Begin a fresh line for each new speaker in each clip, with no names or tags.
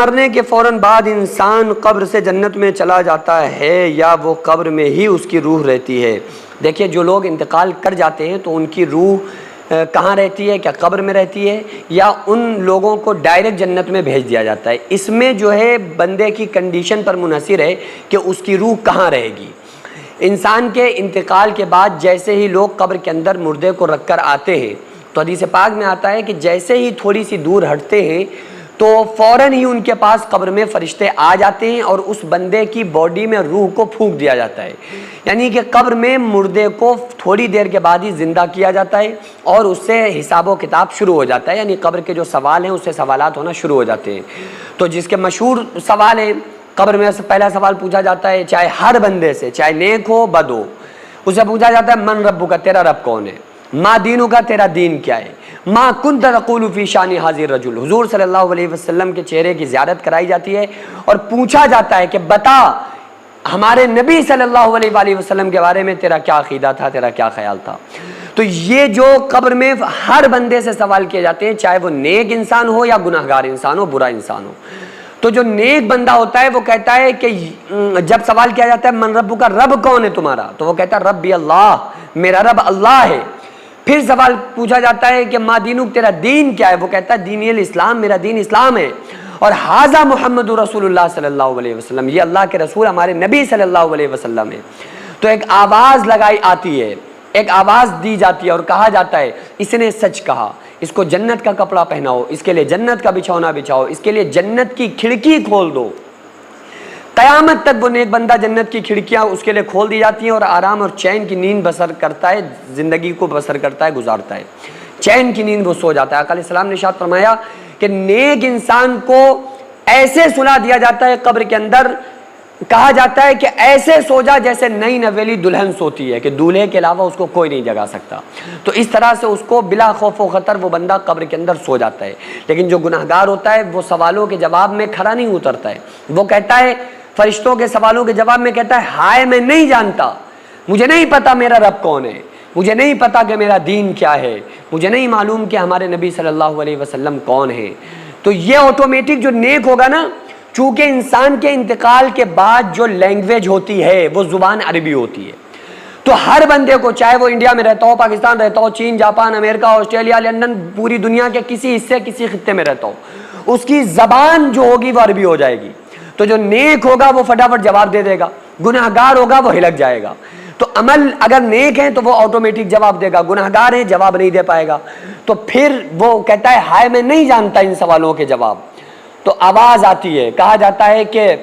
مرنے کے فوراً بعد انسان قبر سے جنت میں چلا جاتا ہے یا وہ قبر میں ہی اس کی روح رہتی ہے؟ دیکھیے جو لوگ انتقال کر جاتے ہیں تو ان کی روح کہاں رہتی ہے؟ کیا قبر میں رہتی ہے یا ان لوگوں کو ڈائریکٹ جنت میں بھیج دیا جاتا ہے؟ اس میں جو ہے بندے کی کنڈیشن پر منحصر ہے کہ اس کی روح کہاں رہے گی۔ انسان کے انتقال کے بعد جیسے ہی لوگ قبر کے اندر مردے کو رکھ کر آتے ہیں تو حدیث پاک میں آتا ہے کہ جیسے ہی تھوڑی سی دور ہٹتے ہیں تو فوراً ہی ان کے پاس قبر میں فرشتے آ جاتے ہیں اور اس بندے کی باڈی میں روح کو پھونک دیا جاتا ہے، یعنی کہ قبر میں مردے کو تھوڑی دیر کے بعد ہی زندہ کیا جاتا ہے اور اس سے حساب و کتاب شروع ہو جاتا ہے، یعنی قبر کے جو سوال ہیں اس سے سوالات ہونا شروع ہو جاتے ہیں۔ تو جس کے مشہور سوال ہیں قبر میں سے پہلا سوال پوچھا جاتا ہے، چاہے ہر بندے سے، چاہے نیک ہو بد ہو، اسے پوچھا جاتا ہے من ربک کا، تیرا رب کون ہے؟ ما دینک کا، تیرا دین کیا ہے؟ ما کنت تقول فی شان ھذا الرجل، حضور صلی اللہ علیہ وسلم کے چہرے کی زیارت کرائی جاتی ہے اور پوچھا جاتا ہے کہ بتا ہمارے نبی صلی اللہ علیہ وآلہ وسلم کے بارے میں تیرا کیا عقیدہ تھا، تیرا کیا خیال تھا۔ تو یہ جو قبر میں ہر بندے سے سوال کیے جاتے ہیں، چاہے وہ نیک انسان ہو یا گناہگار انسان ہو، برا انسان ہو۔ تو جو نیک بندہ ہوتا ہے وہ کہتا ہے کہ جب سوال کیا جاتا ہے من ربک کا، رب کون ہے تمہارا؟ تو وہ کہتا ہے ربی اللہ، میرا رب اللہ ہے۔ پھر سوال پوچھا جاتا ہے کہ ما دینک، تیرا دین کیا ہے؟ وہ کہتا ہے دین الاسلام، میرا دین اسلام ہے۔ اور ھذا محمد رسول اللہ صلی اللہ علیہ وسلم، یہ اللہ کے رسول ہمارے نبی صلی اللہ علیہ وسلم ہے۔ تو ایک آواز لگائی آتی ہے، ایک آواز دی جاتی ہے اور کہا جاتا ہے اس نے سچ کہا، اس کو جنت کا کپڑا پہناؤ، اس کے لیے جنت کا بچھونا بچھاؤ، اس کے لیے جنت کی کھڑکی کھول دو۔ قیامت تک وہ نیک بندہ جنت کی کھڑکیاں اس کے لیے کھول دی جاتی ہیں اور آرام اور چین کی نیند بسر کرتا ہے، زندگی کو بسر کرتا ہے، گزارتا ہے، چین کی نیند وہ سو جاتا ہے۔ آقا علیہ السلام نے ارشاد فرمایا کہ نیک انسان کو ایسے سلا دیا جاتا ہے قبر کے اندر، کہا جاتا ہے کہ ایسے سو جا جیسے نئی نویلی دلہن سوتی ہے کہ دولہے کے علاوہ اس کو کوئی نہیں جگا سکتا۔ تو اس طرح سے اس کو بلا خوف و خطر وہ بندہ قبر کے اندر سو جاتا ہے۔ لیکن جو گناہگار ہوتا ہے وہ سوالوں کے جواب میں کھڑا نہیں اترتا ہے، وہ کہتا ہے فرشتوں کے سوالوں کے جواب میں کہتا ہے ہائے میں نہیں جانتا، مجھے نہیں پتا میرا رب کون ہے، مجھے نہیں پتا کہ میرا دین کیا ہے، مجھے نہیں معلوم کہ ہمارے نبی صلی اللہ علیہ وسلم کون ہے۔ تو یہ آٹومیٹک جو نیک ہوگا نا، چونکہ انسان کے انتقال کے بعد جو لینگویج ہوتی ہے وہ زبان عربی ہوتی ہے، تو ہر بندے کو، چاہے وہ انڈیا میں رہتا ہو، پاکستان رہتا ہو، چین، جاپان، امریکہ، آسٹریلیا، لندن، پوری دنیا کے کسی حصے، کسی خطے میں رہتا ہو، اس کی زبان جو ہوگی وہ عربی ہو جائے گی۔ تو جو نیک ہوگا وہ فٹافٹ جواب دے دے گا، گناہگار ہوگا وہ ہلک جائے گا۔ تو عمل اگر نیک ہے تو وہ آٹومیٹک جواب دے گا، گناہگار ہے جواب نہیں دے پائے گا۔ تو پھر وہ کہتا ہے ہائے میں نہیں جانتا ان سوالوں کے جواب۔ تو آواز آتی ہے، کہا جاتا ہے کہ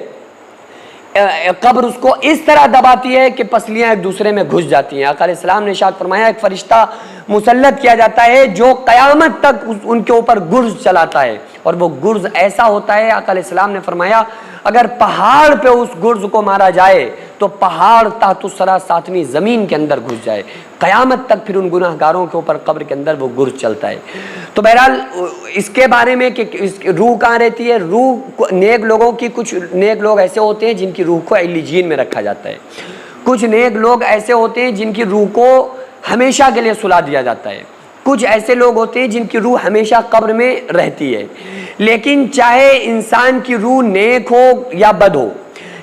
قبر اس کو اس طرح دباتی ہے کہ پسلیاں ایک دوسرے میں گھس جاتی ہیں۔ آقا علیہ السلام نے ارشاد فرمایا ایک فرشتہ مسلط کیا جاتا ہے جو قیامت تک ان کے اوپر گرز چلاتا ہے، اور وہ گرز ایسا ہوتا ہے، آقا علیہ السلام نے فرمایا اگر پہاڑ پہ اس گرز کو مارا جائے تو پہاڑ تحت الثری ساتویں زمین کے اندر گھس جائے، قیامت تک پھر ان گناہ گاروں کے اوپر قبر کے اندر وہ گرز چلتا ہے۔ تو بہرحال اس کے بارے میں کہ روح کہاں رہتی ہے، روح نیک لوگوں کی، کچھ نیک لوگ ایسے ہوتے ہیں جن کی روح کو علیجین میں رکھا جاتا ہے، کچھ نیک لوگ ایسے ہوتے ہیں جن کی روح کو ہمیشہ کے لیے سلا دیا جاتا ہے، کچھ ایسے لوگ ہوتے ہیں جن کی روح ہمیشہ قبر میں رہتی ہے۔ لیکن چاہے انسان کی روح نیک ہو یا بد ہو،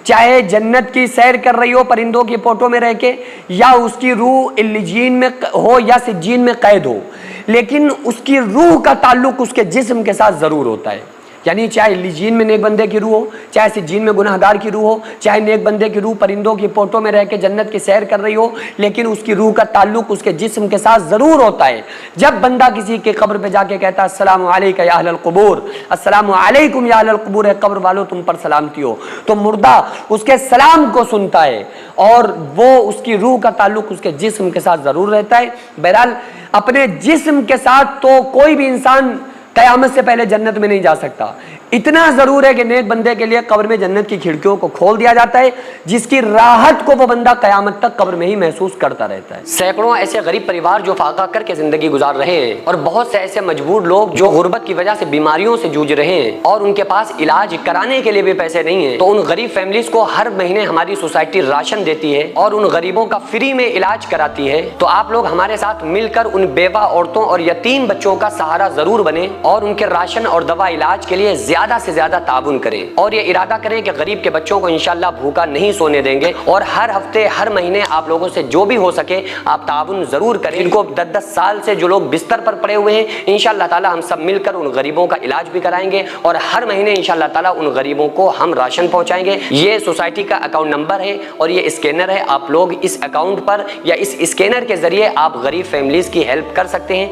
چاہے جنت کی سیر کر رہی ہو پرندوں کی پوٹوں میں رہ کے، یا اس کی روح علیجین میں ہو یا سجین میں قید ہو، لیکن اس کی روح کا تعلق اس کے جسم کے ساتھ ضرور ہوتا ہے۔ یعنی چاہے علیجین میں نیک بندے کی روح ہو، چاہے سجین میں گناہگار کی روح ہو، چاہے نیک بندے کی روح پرندوں کی پوٹوں میں رہ کے جنت کی سیر کر رہی ہو، لیکن اس کی روح کا تعلق اس کے جسم کے ساتھ ضرور ہوتا ہے۔ جب بندہ کسی کے قبر پہ جا کے کہتا ہے السلام علیکم یا اہل القبور، السلام علیکم یا اہل القبور، قبر والوں تم پر سلامتی ہو، تو مردہ اس کے سلام کو سنتا ہے اور وہ اس کی روح کا تعلق اس کے جسم کے ساتھ ضرور رہتا ہے۔ بہرحال اپنے جسم کے ساتھ تو کوئی بھی انسان قیامت سے پہلے جنت میں نہیں جا سکتا، اتنا ضرور ہے کہ نیک بندے کے لیے قبر میں جنت کی کھڑکیوں کو کھول دیا جاتا ہے، جس کی راحت کو وہ بندہ قیامت تک قبر میں ہی محسوس کرتا رہتا ہے۔ سینکڑوں ایسے غریب پریوار جو فاقہ کر کے زندگی گزار رہے ہیں، اور بہت سے ایسے مجبور لوگ جو غربت کی وجہ سے بیماریوں سے جوجھ رہے ہیں اور ان کے پاس علاج کرانے کے لیے بھی پیسے نہیں ہیں، تو ان غریب فیملیز کو ہر مہینے ہماری سوسائٹی راشن دیتی ہے اور ان غریبوں کا فری میں علاج کراتی ہے۔ تو آپ لوگ ہمارے ساتھ مل کر ان بیوہ عورتوں اور یتیم بچوں کا سہارا ضرور بنیں اور ان کے راشن اور دوا علاج کے لیے زیادہ زیادہ سے زیادہ تعاون کریں اور یہ ارادہ کریں کہ غریب کے بچوں کو انشاءاللہ بھوکا نہیں سونے دیں گے، اور ہر ہفتے ہر مہینے آپ لوگوں سے جو بھی ہو سکے آپ تعاون ضرور کریں۔ ان کو 10 سال سے جو لوگ بستر پر پڑے ہوئے ہیں انشاءاللہ تعالی ہم سب مل کر ان غریبوں کا علاج بھی کرائیں گے، اور ہر مہینے انشاءاللہ تعالی ان غریبوں کو ہم راشن پہنچائیں گے۔ یہ سوسائٹی کا اکاؤنٹ نمبر ہے اور یہ اسکینر ہے، آپ لوگ اس اکاؤنٹ پر یا اس اسکینر کے ذریعے آپ غریب فیملیز کی ہیلپ کر سکتے ہیں۔